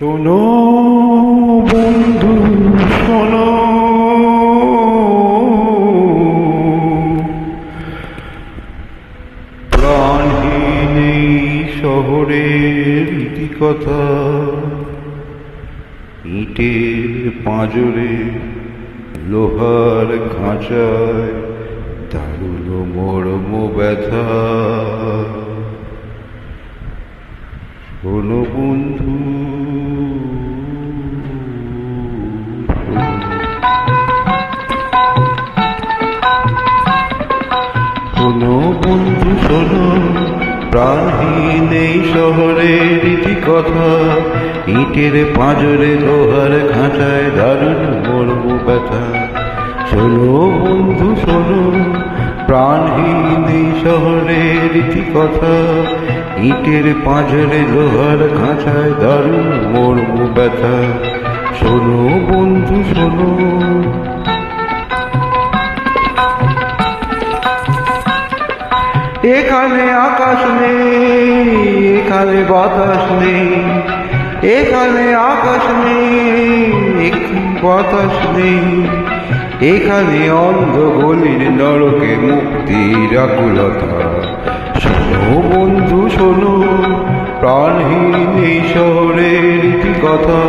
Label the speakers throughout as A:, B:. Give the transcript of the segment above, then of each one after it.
A: শোনো বন্ধু শোনো, প্রাণহীন এই শহরের ইতিকথা, ইটের পাঁজরে লোহার খাঁচায় দারুণ মর্ম ব্যথা। শোনো বন্ধু শোনো বন্ধু শোনো, প্রাণহীন এই শহরের ইতিকথা, ইটের পাঁজরে লোহার খাঁচায় দারুণ মর্ম ব্যথা। শোনো বন্ধু শোনো, প্রাণহীন এই শহরের ইতিকথা, ইটের পাঁজরে লোহার খাঁচায় দারুণ মর্ম ব্যথা। শোনো বন্ধু শোনো, এখানে আকাশ নেই, এখানে বাতাস নেই, এখানে আকাশ নেই, বাতাস নেই, এখানে অন্ধ গলির নরকে মুক্তির আকুলতা। শোনো বন্ধু শোনো, প্রাণহীন এই শহরের ইতিকথা,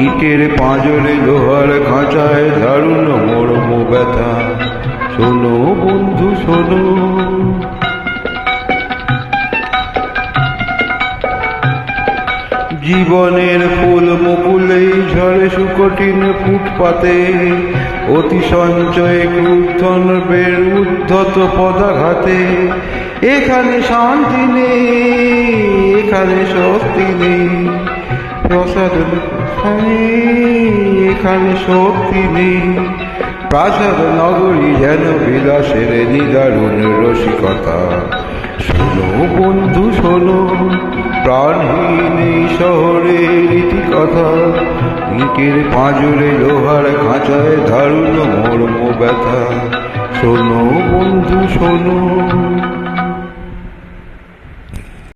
A: ইটের পাঁজরে লোহার খাঁচায় দারুণ মর্ম ব্যথা। শোনো বন্ধু শোনো, জীবনের ফুল মুকুলে ঝরে সুকঠিন ফুটপাতে, অতি সঞ্চয় ক্রুদ্ধনবের উদ্ধত পদাঘাতে। এখানে শান্তি নেই, এখানে স্বস্তি নেই, প্রসাদ এখানে শক্তি নেই। প্রাসাদ নগরী যেন বিলাসের নিদারুণ রসিকতা। শোনো বন্ধু শোনো, প্রাণহীন এই শহরের ইতিকথা, ইটের পাঁজরে লোহার খাঁচায় দারুণ মর্ম ব্যথা। শোনো বন্ধু শোনো।